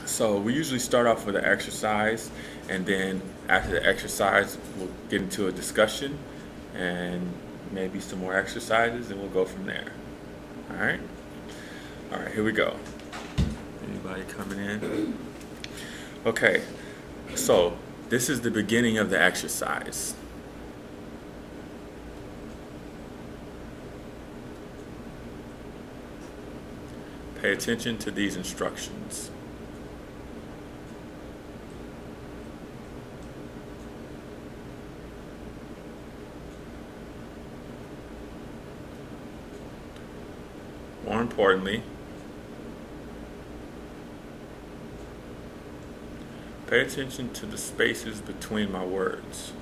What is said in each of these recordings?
So we usually start off with an exercise, and then after the exercise, we'll get into a discussion and maybe some more exercises, and we'll go from there. All right? All right, here we go. Anybody coming in? Okay, so this is the beginning of the exercise. Pay attention to these instructions. More importantly, pay attention to the spaces between my words.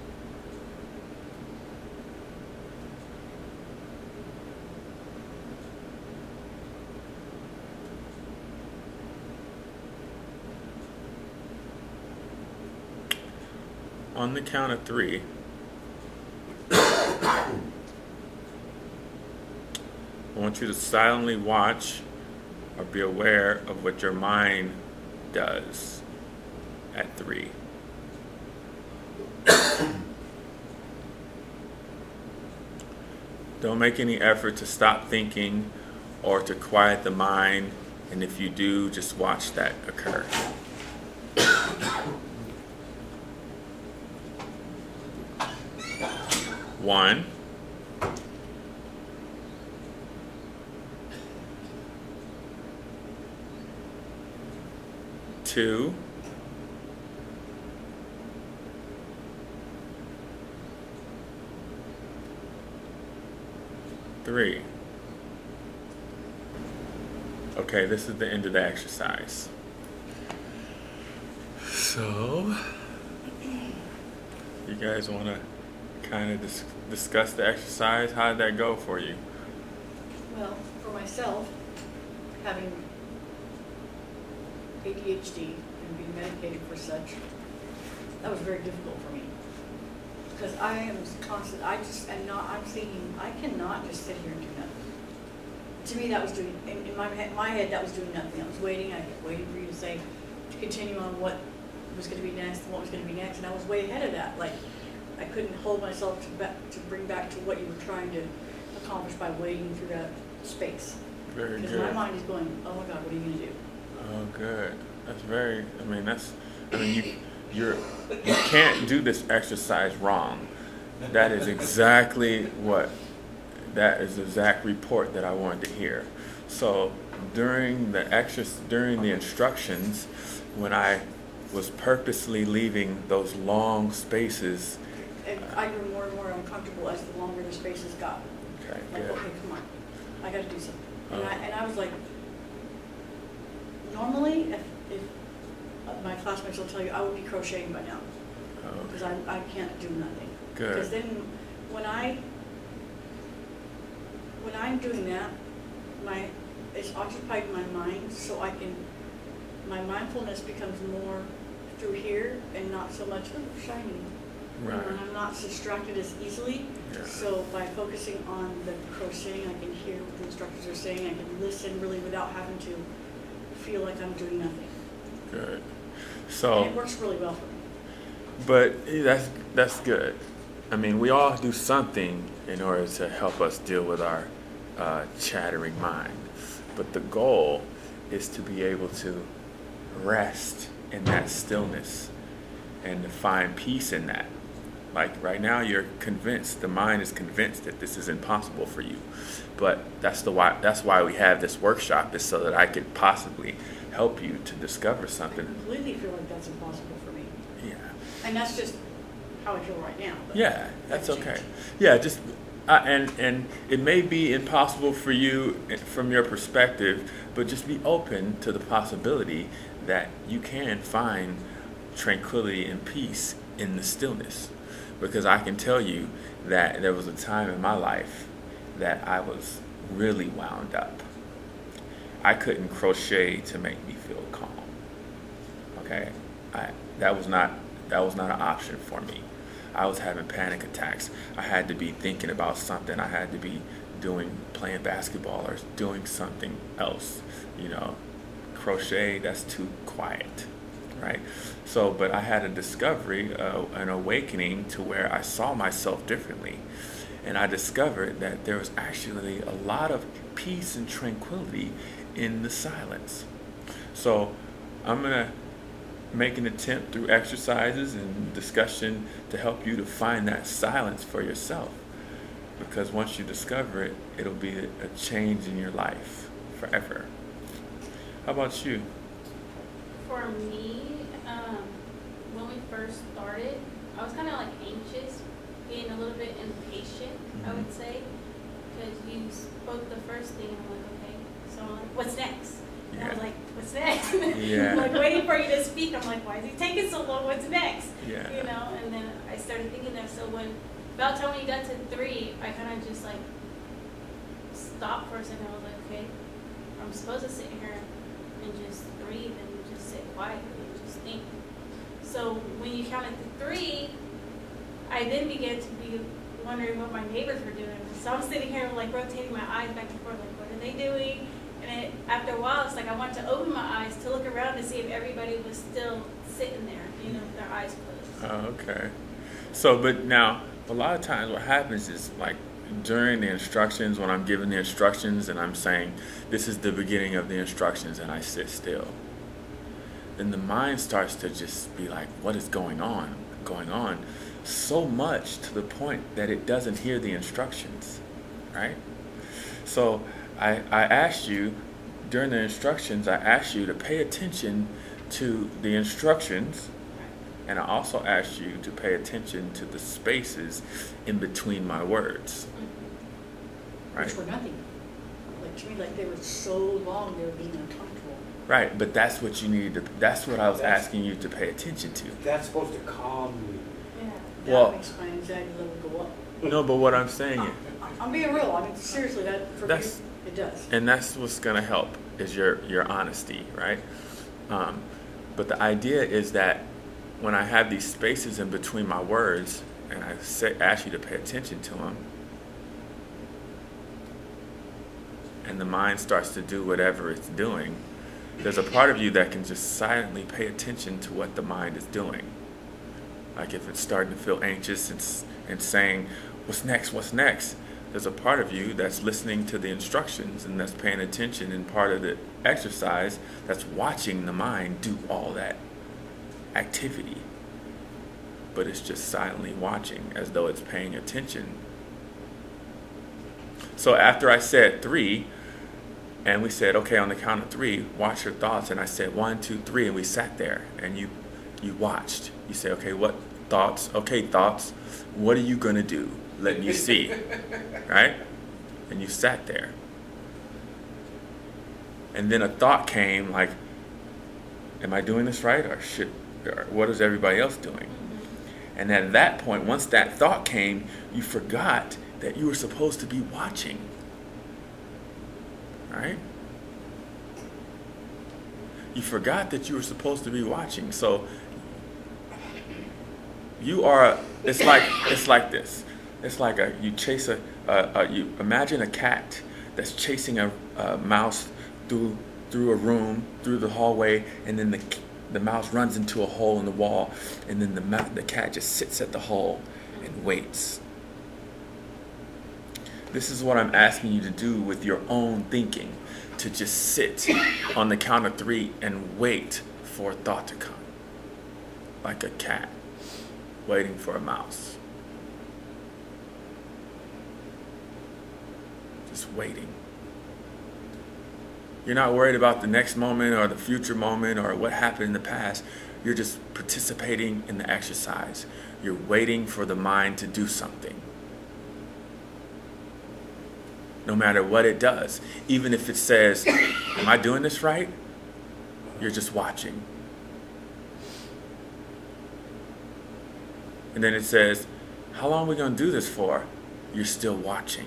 On the count of 3, I want you to silently watch or be aware of what your mind does at 3. Don't make any effort to stop thinking or to quiet the mind, and if you do, just watch that occur. 1, 2, 3. Okay, this is the end of the exercise. So, you guys want to kind of discuss the exercise? How did that go for you? Well, for myself, having ADHD and being medicated for such, that was very difficult for me. Because I am constant, I'm thinking, I cannot just sit here and do nothing. To me, that was doing, in my head, that was doing nothing. I was waiting, I kept waiting for you to say, to continue on what was going to be next and what was going to be next, and I was way ahead of that. Like, I couldn't hold myself to bring back to what you were trying to accomplish by waiting through that space. Very good. Because my mind is going, oh my God, what are you going to do? Oh, good. That's very, you can't do this exercise wrong. That is exactly that is the exact report that I wanted to hear. So during the instructions, when I was purposely leaving those long spaces, And I grew more and more uncomfortable as the longer the spaces got. okay, Like, good. okay, come on, I got to do something. And, Oh. I was like, normally, if my classmates will tell you, I would be crocheting by now. Because I can't do nothing. Good. Because then when I'm doing that, it's occupied my mind, so my mindfulness becomes more through here and not so much, oh, shiny. Right. And I'm not distracted as easily. Yeah. So by focusing on the crocheting, I can hear what the instructors are saying. I can listen really without having to feel like I'm doing nothing. Good. So, And it works really well for me. but that's good. I mean, we all do something in order to help us deal with our chattering mind. But the goal is to be able to rest in that stillness and to find peace in that. Like right now, you're convinced, the mind is convinced that this is impossible for you. But that's why we have this workshop, is so that I could possibly help you to discover I something. completely feel like that's impossible for me. Yeah. And that's just how I feel right now. But Yeah, that's that can okay. change. Yeah, just and it may be impossible for you from your perspective, but just be open to the possibility that you can find tranquility and peace in the stillness. Because I can tell you that there was a time in my life that I was really wound up. I couldn't crochet to make me feel calm. Okay, that was not an option for me. I was having panic attacks. I had to be thinking about something. I had to be playing basketball or doing something else, crochet, that's too quiet, right? So, but I had a discovery, an awakening to where I saw myself differently. And I discovered that there was actually a lot of peace and tranquility in the silence. So I'm going to make an attempt through exercises and discussion to help you to find that silence for yourself. Because once you discover it, it'll be a change in your life forever. How about you? For me, when we first started, I was kind of like anxious, being a little bit impatient, I would say, because you spoke the first thing, and I'm like, okay, so I'm like, what's next? And I was like, what's next? Yeah. I'm like waiting for you to speak. I'm like, why is he taking so long? What's next? Yeah. You know, and then I started thinking that. So when about time when you got to 3, I kind of just like stopped for a second. I was like, okay, I'm supposed to sit here and just breathe and just sit quietly and just think. So when you counted to 3, I then began to be wondering what my neighbors were doing. So I'm sitting here like rotating my eyes back and forth, like what are they doing? And after a while, it's like I wanted to open my eyes to look around to see if everybody was still sitting there, you know, with their eyes closed. Oh, okay. So, but now, a lot of times what happens is like during the instructions, when I'm giving the instructions and I'm saying, this is the beginning of the instructions, and I sit still, then the mind starts to just be like, what is going on? So much to the point that it doesn't hear the instructions, right? So I asked you, during the instructions, I asked you to pay attention to the instructions, and I also asked you to pay attention to the spaces in between my words, right? Which were nothing. Like to me, like they were so long, they were being uncomfortable. Right, but that's what you needed to, that's what I was asking you to pay attention to. That's supposed to calm you. Yeah, that Well, makes my anxiety level go up. No, but what I'm saying is, I'm being real. I mean, seriously, that for me, That's- it does. and that's what's going to help is your honesty, right? But the idea is that when I have these spaces in between my words and I ask you to pay attention to them, and the mind starts to do whatever it's doing, there's a part of you that can just silently pay attention to what the mind is doing. Like if it's starting to feel anxious and saying, what's next? There's a part of you that's listening to the instructions and that's paying attention, and part of the exercise that's watching the mind do all that activity. But it's just silently watching as though it's paying attention. So after I said 3, and we said, okay, on the count of 3, watch your thoughts. And I said 1, 2, 3, and we sat there and you watched. You said, okay, what thoughts? Okay, thoughts. What are you gonna do? Let me see, right? And you sat there. And then a thought came like, am I doing this right? Or what is everybody else doing? And at that point, once that thought came, you forgot that you were supposed to be watching. Right? You forgot that you were supposed to be watching. So you are, it's like this. It's like you chase you imagine a cat that's chasing a mouse through a room, through the hallway, and then the mouse runs into a hole in the wall, and then the cat just sits at the hole and waits. This is what I'm asking you to do with your own thinking, to just sit on the count of 3 and wait for a thought to come, like a cat waiting for a mouse. Just waiting. You're not worried about the next moment or the future moment or what happened in the past. You're just participating in the exercise. You're waiting for the mind to do something. No matter what it does. Even if it says, am I doing this right? You're just watching. And then it says, how long are we going to do this for? You're still watching.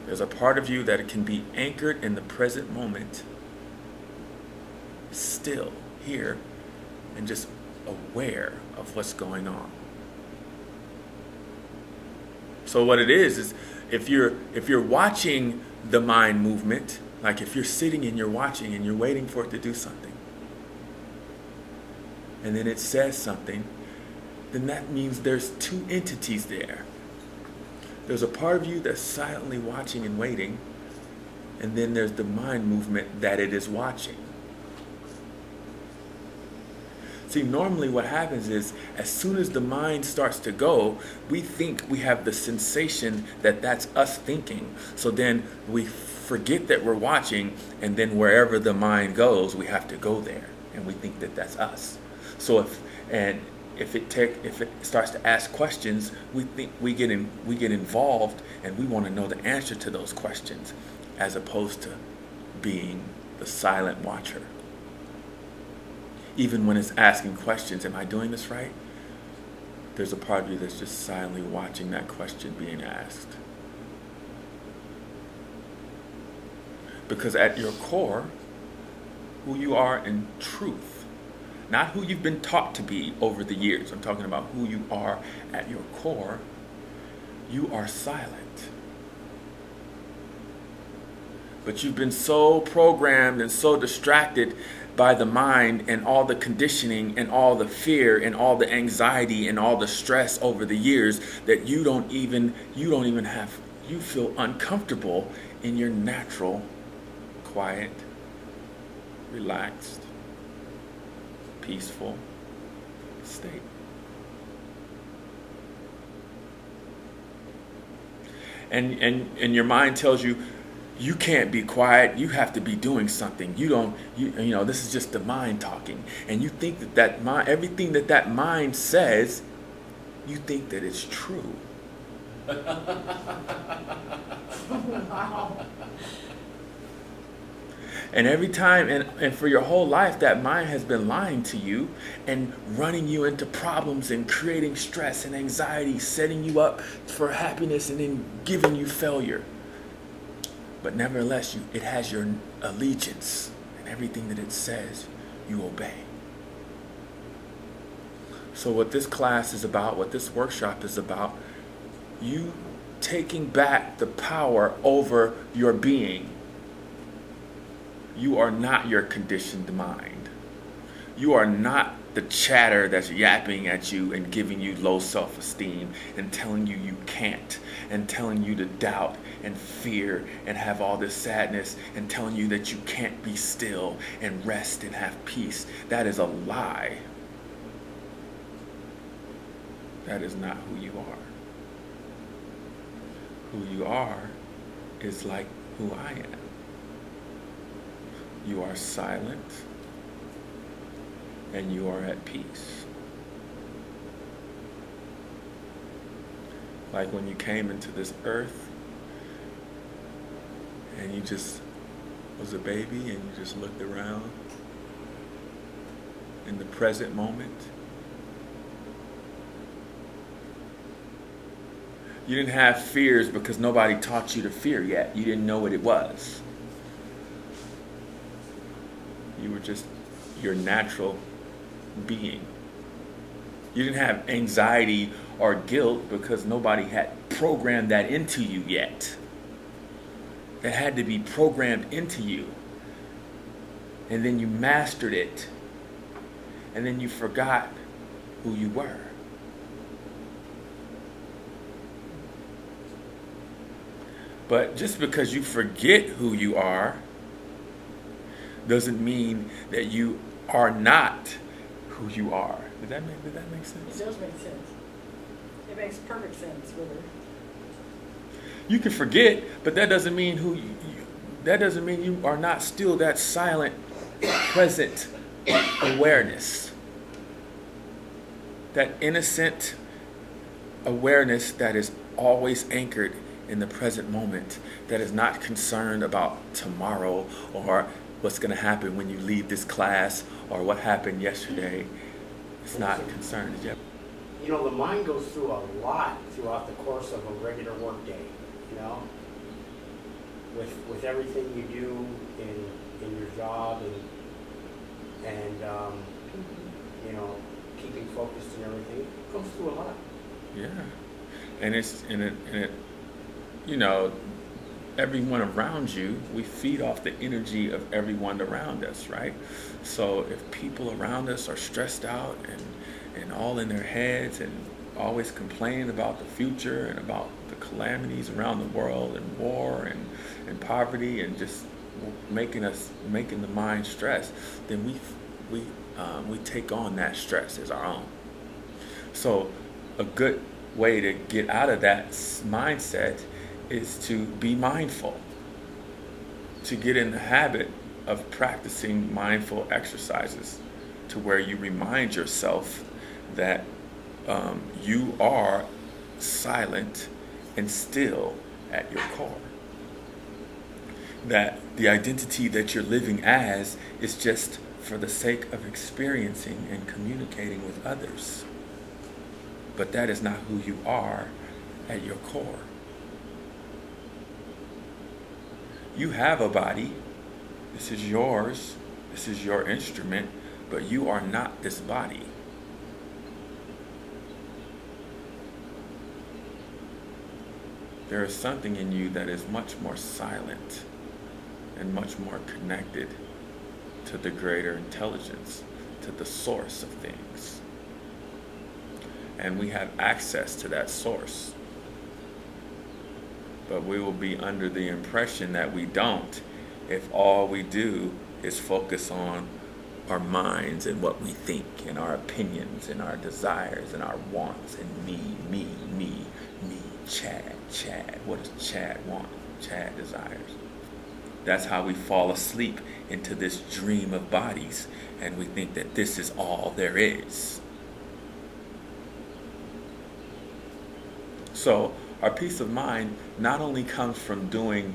There's a part of you that can be anchored in the present moment, still here, and just aware of what's going on. So what it is if you're watching the mind movement, like if you're sitting and you're watching and you're waiting for it to do something, and then it says something, then that means there's two entities there. There's a part of you that's silently watching and waiting, and then there's the mind movement that it is watching. See, normally what happens is, as soon as the mind starts to go, we think we have the sensation that that's us thinking. So then we forget that we're watching, and then wherever the mind goes, we have to go there, and we think that that's us. So if it starts to ask questions, we think we get involved, and we want to know the answer to those questions, as opposed to being the silent watcher. Even when it's asking questions, am I doing this right? There's a part of you that's just silently watching that question being asked. Because at your core, who you are in truth, not who you've been taught to be over the years, I'm talking about who you are at your core, you are silent. But you've been so programmed and so distracted by the mind and all the conditioning and all the fear and all the anxiety and all the stress over the years that you feel uncomfortable in your natural, quiet, relaxed, peaceful state. And your mind tells you, you can't be quiet. You have to be doing something. This is just the mind talking. And you think that everything that mind says, you think that it's true. Wow. And every time, and for your whole life, that mind has been lying to you and running you into problems and creating stress and anxiety, setting you up for happiness and then giving you failure. But nevertheless, it has your allegiance, and everything that it says, you obey. So what this class is about, what this workshop is about, you taking back the power over your being. You are not your conditioned mind. You are not the chatter that's yapping at you and giving you low self-esteem and telling you you can't, and telling you to doubt and fear and have all this sadness and telling you that you can't be still and rest and have peace. That is a lie. That is not who you are. Who you are is like who I am. You are silent and you are at peace. Like when you came into this earth and you just was a baby and you just looked around in the present moment. You didn't have fears because nobody taught you to fear yet. You didn't know what it was. You were just your natural being. You didn't have anxiety or guilt because nobody had programmed that into you yet. That had to be programmed into you. And then you mastered it. And then you forgot who you were. But just because you forget who you are doesn't mean that you are not who you are. Did that make sense? It does make sense. It makes perfect sense with her. You can forget, but that doesn't mean that doesn't mean you are not still that silent, present awareness. That innocent awareness that is always anchored in the present moment, that is not concerned about tomorrow or what's going to happen when you leave this class or what happened yesterday. It's not concerned. You know, the mind goes through a lot throughout the course of a regular work day, you know, with everything you do in your job and you know, keeping focused and everything. It goes through a lot. Yeah. And you know, everyone around you, we feed off the energy of everyone around us, right? So if people around us are stressed out and all in their heads and always complaining about the future and about the calamities around the world and war and poverty and just making the mind stress, then we take on that stress as our own. So a good way to get out of that mindset is to be mindful, to get in the habit of practicing mindful exercises to where you remind yourself that you are silent and still at your core. That the identity that you're living as is just for the sake of experiencing and communicating with others. But that is not who you are at your core. You have a body. This is yours. This is your instrument. But you are not this body. There is something in you that is much more silent and much more connected to the greater intelligence, to the source of things. And we have access to that source. But we will be under the impression that we don't if all we do is focus on our minds and what we think and our opinions and our desires and our wants and me, Chad. What does Chad want? Chad desires. That's how we fall asleep into this dream of bodies and we think that this is all there is. So our peace of mind not only comes from doing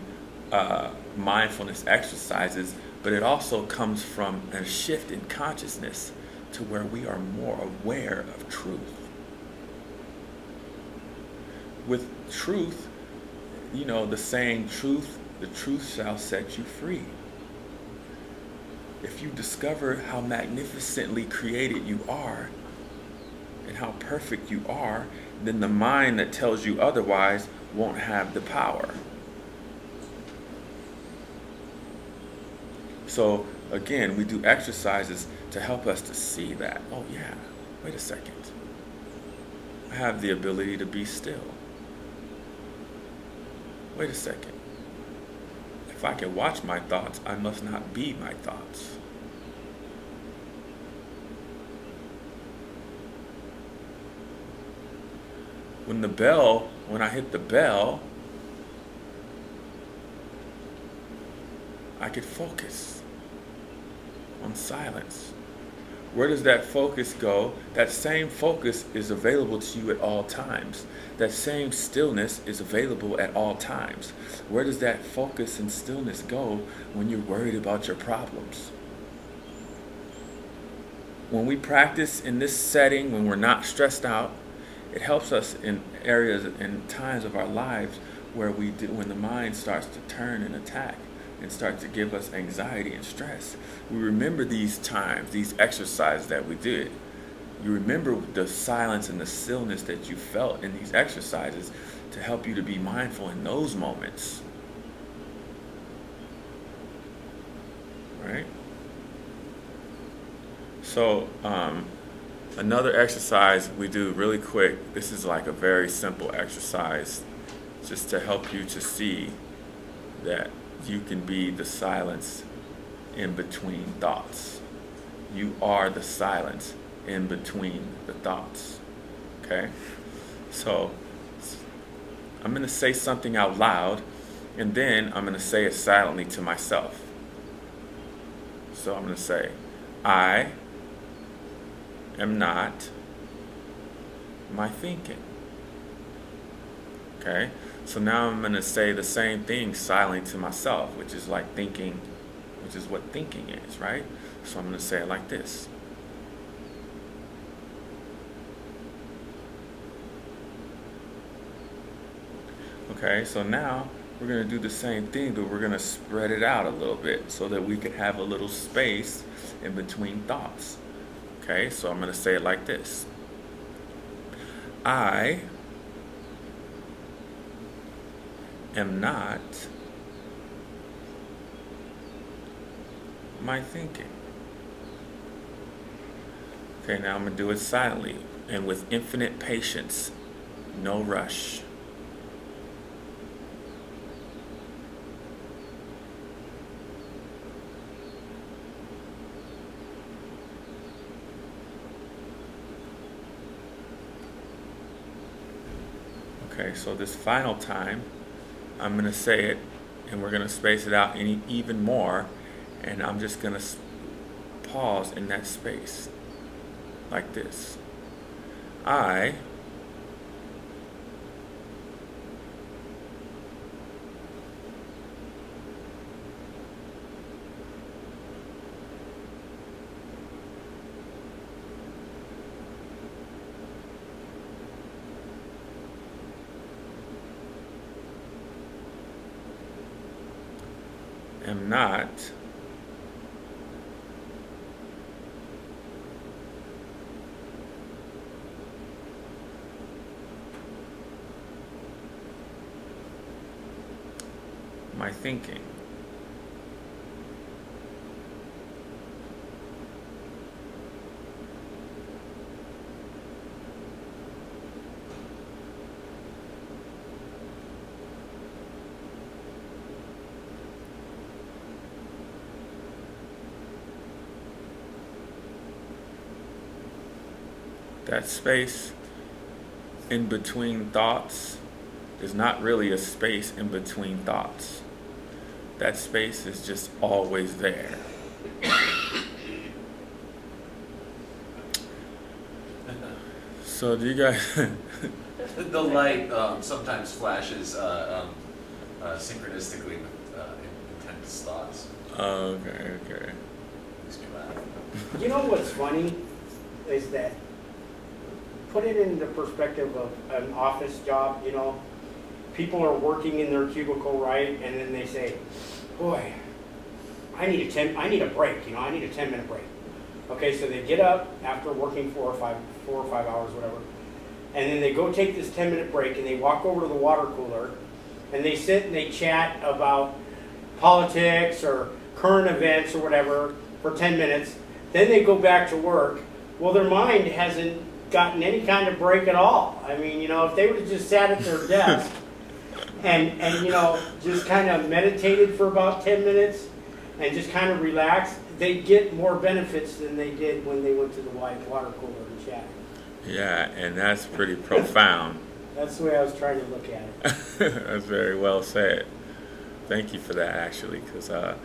mindfulness exercises, but it also comes from a shift in consciousness to where we are more aware of truth. With truth, you know, the saying, the truth shall set you free. If you discover how magnificently created you are and how perfect you are, then the mind that tells you otherwise won't have the power. So again, we do exercises to help us to see that, oh yeah, wait a second. I have the ability to be still. Wait a second. If I can watch my thoughts, I must not be my thoughts. When I hit the bell, I could focus on silence. Where does that focus go? That same focus is available to you at all times. That same stillness is available at all times. Where does that focus and stillness go when you're worried about your problems? When we practice in this setting, when we're not stressed out, it helps us in areas and times of our lives where when the mind starts to turn and attack and start to give us anxiety and stress. We remember these times, these exercises that we did. You remember the silence and the stillness that you felt in these exercises to help you to be mindful in those moments. Right? So, another exercise we do really quick. This is like a very simple exercise just to help you to see that you can be the silence in between thoughts. You are the silence in between the thoughts. Okay? So I'm going to say something out loud, and then I'm going to say it silently to myself. So I'm going to say, I am not my thinking. Okay? So now I'm going to say the same thing silently to myself, which is like thinking, which is what thinking is, right? So I'm going to say it like this. Okay, so now we're going to do the same thing, but we're going to spread it out a little bit so that we can have a little space in between thoughts. Okay, so I'm going to say it like this. I am not my thinking. Okay, now I'm going to do it silently and with infinite patience, no rush. Okay, so this final time, I'm going to say it, and we're going to space it out even more, and I'm just going to pause in that space, like this. I am not my thinking. That space in between thoughts is not really a space in between thoughts. That space is just always there. So do you guys... The light sometimes flashes synchronistically with intense thoughts. Okay. Makes me laugh. You know what's funny is that, put it in the perspective of an office job, you know, people are working in their cubicle, right, and then they say, boy, I need a break, you know, I need a 10-minute break. Okay, so they get up after working 4 or 5 hours, whatever, and then they go take this 10-minute break and they walk over to the water cooler and they sit and they chat about politics or current events or whatever for 10 minutes. Then they go back to work. Well, their mind hasn't gotten any kind of break at all. I mean, you know, if they would have just sat at their desk and you know, just kind of meditated for about 10 minutes and just kind of relaxed, they'd get more benefits than they did when they went to the water cooler and chatted. Yeah, and that's pretty profound. That's the way I was trying to look at it. That's very well said. Thank you for that, actually, because I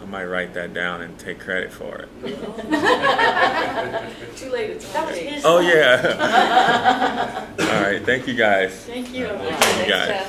might write that down and take credit for it. Too late, it's That all was day. his Oh, yeah. All right, thank you, guys. Thank you. Thank you, guys.